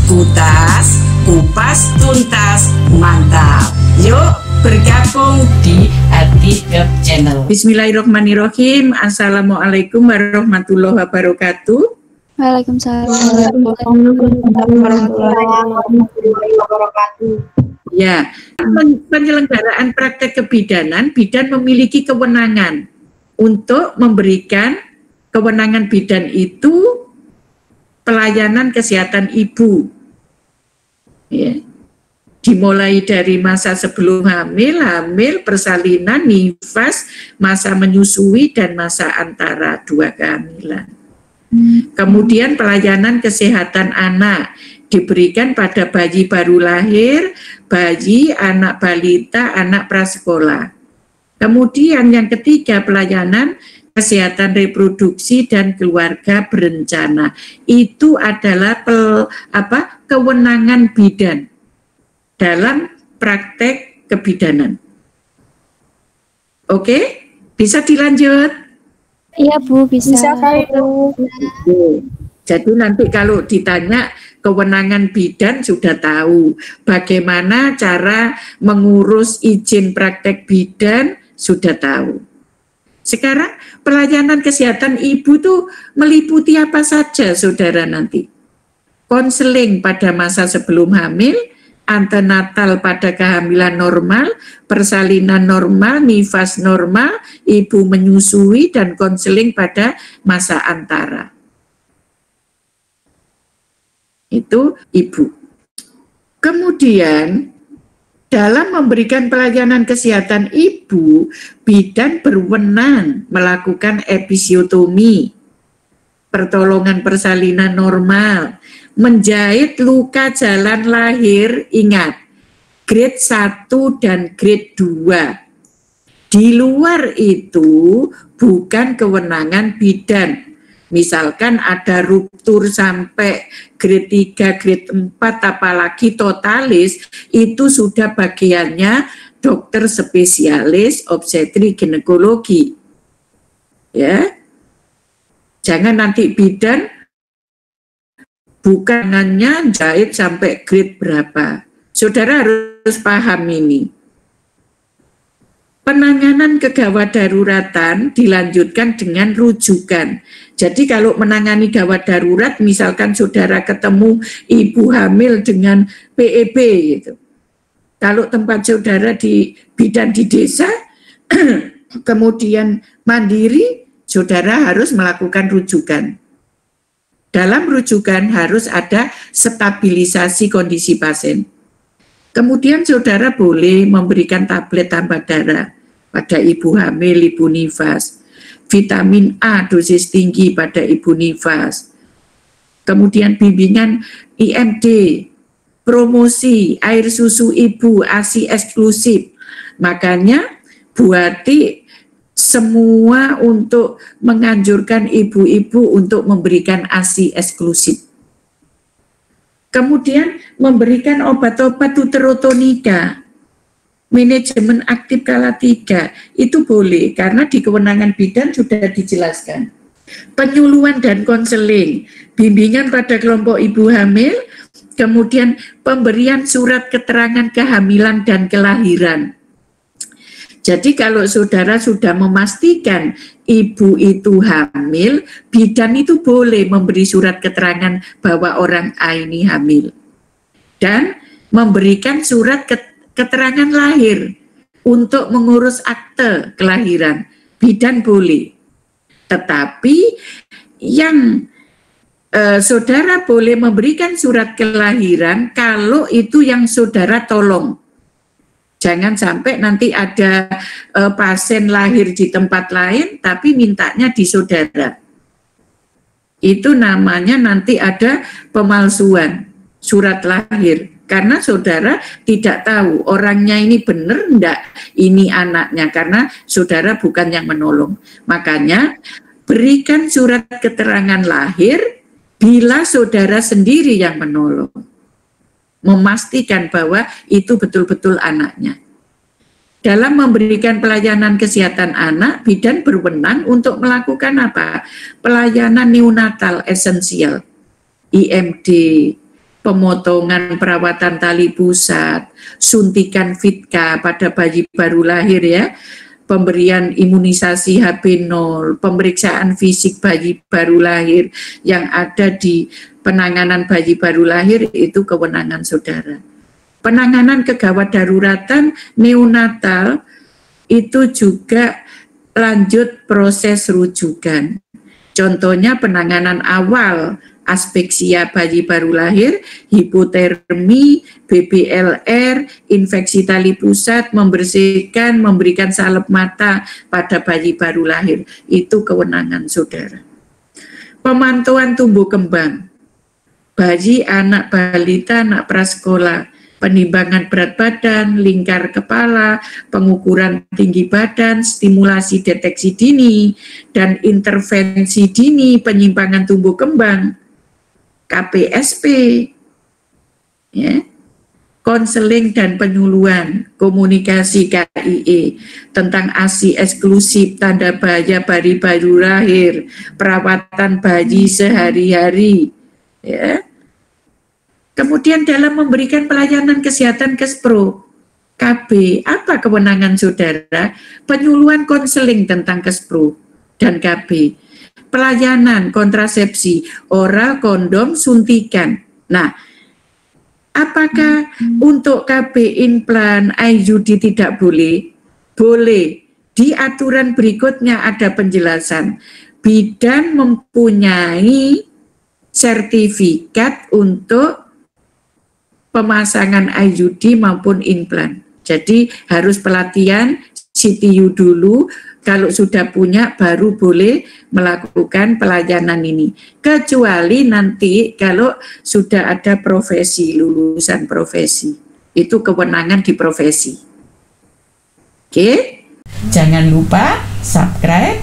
Kutas, kupas tuntas, mantap. Yuk bergabung di Adikep Channel. Bismillahirrahmanirrahim. Assalamualaikum warahmatullahi wabarakatuh. Waalaikumsalam warahmatullahi wabarakatuh. Ya, penyelenggaraan praktek kebidanan, bidan memiliki kewenangan untuk memberikan kewenangan bidan itu pelayanan kesehatan ibu. Ya. Dimulai dari masa sebelum hamil, persalinan, nifas, masa menyusui, dan masa antara dua kehamilan. Kemudian pelayanan kesehatan anak diberikan pada bayi baru lahir, bayi, anak balita, anak prasekolah. Kemudian yang ketiga, pelayanan kesehatan reproduksi dan keluarga berencana. Itu adalah kewenangan bidan dalam praktek kebidanan. Oke, bisa dilanjut? Iya Bu, bisa Bu. Jadi nanti kalau ditanya kewenangan bidan sudah tahu, bagaimana cara mengurus izin praktek bidan sudah tahu. Sekarang pelayanan kesehatan ibu tuh meliputi apa saja saudara nanti? Konseling pada masa sebelum hamil, antenatal pada kehamilan normal, persalinan normal, nifas normal, ibu menyusui, dan konseling pada masa antara. Itu ibu. Kemudian dalam memberikan pelayanan kesehatan ibu, bidan berwenang melakukan episiotomi, pertolongan persalinan normal, menjahit luka jalan lahir, ingat, grade 1 dan grade 2. Di luar itu bukan kewenangan bidan. Misalkan ada ruptur sampai grade 3, grade 4, apalagi totalis, itu sudah bagiannya dokter spesialis obstetri ginekologi. Ya. Jangan nanti bidan bukannya jahit sampai grade berapa. Saudara harus paham ini. Penanganan kegawat daruratan dilanjutkan dengan rujukan. Jadi kalau menangani gawat darurat, misalkan saudara ketemu ibu hamil dengan PEB gitu. Kalau tempat saudara di bidan di desa, kemudian mandiri, saudara harus melakukan rujukan. Dalam rujukan harus ada stabilisasi kondisi pasien. Kemudian saudara boleh memberikan tablet tambah darah pada ibu hamil, ibu nifas. Vitamin A dosis tinggi pada ibu nifas. Kemudian bimbingan IMD, promosi air susu ibu, ASI eksklusif. Makanya buati semua untuk menganjurkan ibu-ibu untuk memberikan ASI eksklusif. Kemudian memberikan obat-obat uterotonika, manajemen aktif kala 3, itu boleh karena di kewenangan bidan sudah dijelaskan. Penyuluhan dan konseling, bimbingan pada kelompok ibu hamil, kemudian pemberian surat keterangan kehamilan dan kelahiran. Jadi kalau saudara sudah memastikan ibu itu hamil, bidan itu boleh memberi surat keterangan bahwa orang A ini hamil. Dan memberikan surat keterangan lahir untuk mengurus akte kelahiran. Bidan boleh. Tetapi yang saudara boleh memberikan surat kelahiran kalau itu yang saudara tolong. Jangan sampai nanti ada pasien lahir di tempat lain tapi mintanya di saudara. Itu namanya nanti ada pemalsuan surat lahir. Karena saudara tidak tahu orangnya ini benar enggak ini anaknya. Karena saudara bukan yang menolong. Makanya berikan surat keterangan lahir bila saudara sendiri yang menolong. Memastikan bahwa itu betul-betul anaknya. Dalam memberikan pelayanan kesehatan anak, bidan berwenang untuk melakukan apa? Pelayanan neonatal esensial, IMD, pemotongan perawatan tali pusat, suntikan Fitka pada bayi baru lahir ya, pemberian imunisasi HB0, pemeriksaan fisik bayi baru lahir yang ada di penanganan bayi baru lahir itu kewenangan saudara. Penanganan kegawat daruratan neonatal itu juga lanjut proses rujukan. Contohnya penanganan awal aspeksia bayi baru lahir, hipotermi, BBLR, infeksi tali pusat, membersihkan, memberikan salep mata pada bayi baru lahir. Itu kewenangan saudara. Pemantauan tumbuh kembang, bayi, anak balita, anak prasekolah, penimbangan berat badan, lingkar kepala, pengukuran tinggi badan, stimulasi deteksi dini, dan intervensi dini penyimpangan tumbuh kembang, KPSP, ya, konseling dan penyuluhan, komunikasi KIE, tentang ASI eksklusif, tanda bahaya bayi baru lahir, perawatan bayi sehari-hari, ya. Kemudian dalam memberikan pelayanan kesehatan KESPRO, KB, apa kewenangan saudara? Penyuluhan konseling tentang KESPRO dan KB. Pelayanan kontrasepsi, oral, kondom, suntikan. Nah, apakah untuk KB implan IUD tidak boleh? Boleh. Di aturan berikutnya ada penjelasan. Bidan mempunyai sertifikat untuk pemasangan IUD maupun implan. Jadi harus pelatihan CTU dulu, kalau sudah punya baru boleh melakukan pelayanan ini. Kecuali nanti kalau sudah ada profesi, lulusan profesi. Itu kewenangan di profesi. Oke? Jangan lupa subscribe,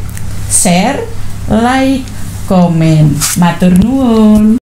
share, like, komen. Matur nuwun.